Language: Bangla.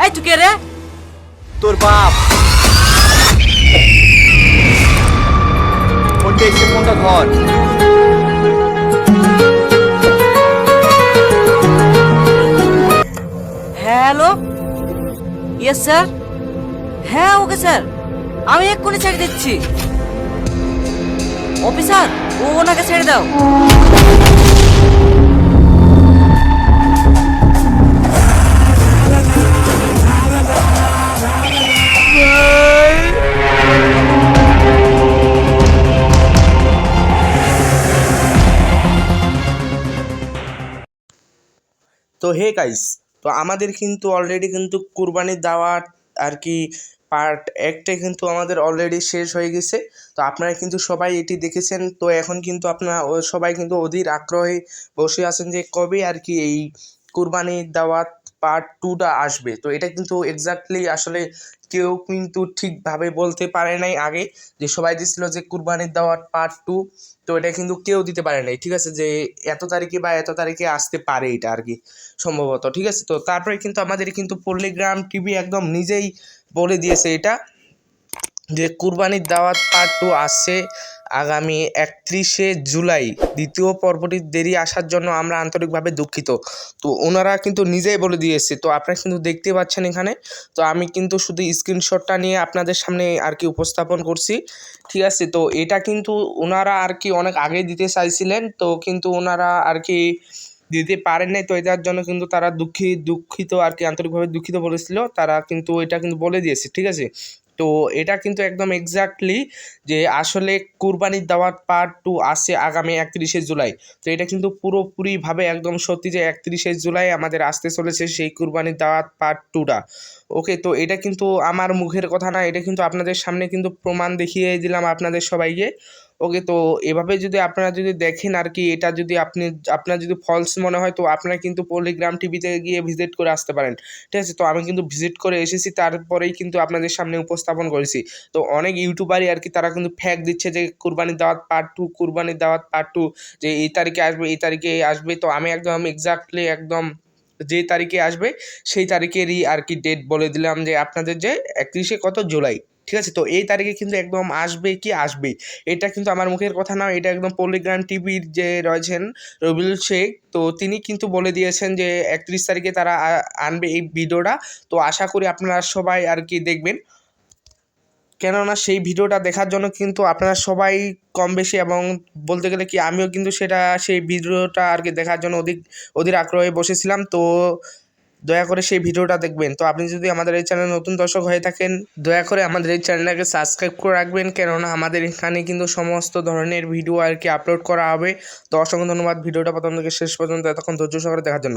এই তুই কে রে? তোর বাপ। ফোনটা এসে ফোনটা ধর। Hello, yes sir. হ্যাঁ ওকে স্যার, আমি এক্ষুনি ছেড়ে দিচ্ছি। অফিসার, ওনাকে ছেড়ে দাও। তো হে গাইস, তো আমাদের কিন্তু অলরেডি কিন্তু কুরবানির দাওয়াত আর কি পার্ট একটা কিন্তু আমাদের অলরেডি শেষ হয়ে গেছে। তো আপনারা কিন্তু সবাই এটি দেখেছেন। তো এখন কিন্তু আপনারা সবাই কিন্তু অধীর আগ্রহে বসে আছেন যে কবে আর কি এই কুরবানির দাওয়াত পার্ট টুটা আসবে। তো এটা কিন্তু এক্স্যাক্টলি আসলে কেউ কিন্তু ঠিকভাবে বলতে পারে নাই আগে, যে সবাই দিছিল যে কুরবানির দাওয়াত পার্ট টু। তো এটা কিন্তু কেউ দিতে পারে নাই, ঠিক আছে, যে এত তারিখে বা এত তারিখে আসতে পারে এটা আর কি সম্ভবত, ঠিক আছে। তো তারপরে কিন্তু আমাদের কিন্তু পল্লীগ্রাম টিভি একদম নিজেই বলে দিয়েছে এটা, যে কুরবানির দাওয়াত পার্ট টু আসছে আগামী 31শে জুলাই। দ্বিতীয় পর্বটির দেরি আসার জন্য আমরা আন্তরিকভাবে দুঃখিত। তো ওনারা কিন্তু নিজেই বলে দিয়েছে। তো আপনারা কিন্তু দেখতে পাচ্ছেন এখানে। তো আমি কিন্তু শুধু স্ক্রিনশটটা নিয়ে আপনাদের সামনে আর কি উপস্থাপন করছি, ঠিক আছে। তো এটা কিন্তু ওনারা আর কি অনেক আগে দিতে চাইছিলেন, তো কিন্তু ওনারা আর কি দিতে পারেন নাই। তো এটার জন্য কিন্তু তারা দুঃখিত আর কি, আন্তরিকভাবে দুঃখিত বলেছিল তারা, কিন্তু এটা কিন্তু বলে দিয়েছে, ঠিক আছে। তো এটা কিন্তু একদম এক্স্যাক্টলি যে আসলে কুরবানির দাওয়াত পার্ট টু আসছে আগামী 31শে জুলাই। তো এটা কিন্তু পুরোপুরিভাবে একদম সত্যি যে 31শে জুলাই আমাদের আসতে চলেছে সেই কুরবানির দাওয়াত পার্ট টুটা। ওকে, তো এটা কিন্তু আমার মুখের কথা না, এটা কিন্তু আপনাদের সামনে কিন্তু প্রমাণ দেখিয়ে দিলাম আপনাদের সবাইকে। ওকে, তো এভাবে যদি আপনারা যদি দেখেন আর কি, এটা যদি আপনার যদি ফলস মনে হয়, তো আপনারা কিন্তু পল্লীগ্রাম টিভিতে গিয়ে ভিজিট করে আসতে পারেন, ঠিক আছে। তো আমি কিন্তু ভিজিট করে এসেছি, তারপরেই কিন্তু আপনাদের সামনে উপস্থাপন করেছি। তো অনেক ইউটিউবারই আর কি তারা কিন্তু ফ্যাক দিচ্ছে যে কুরবানির দাওয়াত পার্ট টু, কুরবানির দাওয়াত পার্ট টু, যে এই তারিখে আসবে এই তারিখে আসবে। তো আমি একদম এক্স্যাক্টলি একদম যে তারিখে আসবে সেই তারিখেরই আর কি ডেট বলে দিলাম, যে আপনাদের যে 31শে কত জুলাই, ঠিক আছে। তো এই তারিখে কিন্তু একদম আসবে কি আসবেই, এটা কিন্তু আমার মুখের কথা না, এটা একদম পল্লীগ্রাম টিভির যে রয়েছেন রবিউল শেখ, তো তিনি কিন্তু বলে দিয়েছেন যে 31 তারিখে তারা আনবে এই ভিডিওটা। তো আশা করি আপনারা সবাই আর কি দেখবেন, কেননা সেই ভিডিওটা দেখার জন্য কিন্তু আপনারা সবাই কম বেশি, এবং বলতে গেলে কি আমিও কিন্তু সেই ভিডিওটা আর কি দেখার জন্য অধীর আগ্রহে বসেছিলাম। তো দয়া করে সেই ভিডিওটা দেখবেন। তো আপনি যদি আমাদের এই চ্যানেলে নতুন দর্শক হয়ে থাকেন, দয়া করে আমাদের এই চ্যানেলটাকে সাবস্ক্রাইব করে রাখবেন, কেননা আমাদের এখানে কিন্তু সমস্ত ধরনের ভিডিও আর কি আপলোড করা হবে। তো অসংখ্য ধন্যবাদ ভিডিওটা প্রথম থেকে শেষ পর্যন্ত এতক্ষণ ধৈর্য সহকারে দেখার জন্য।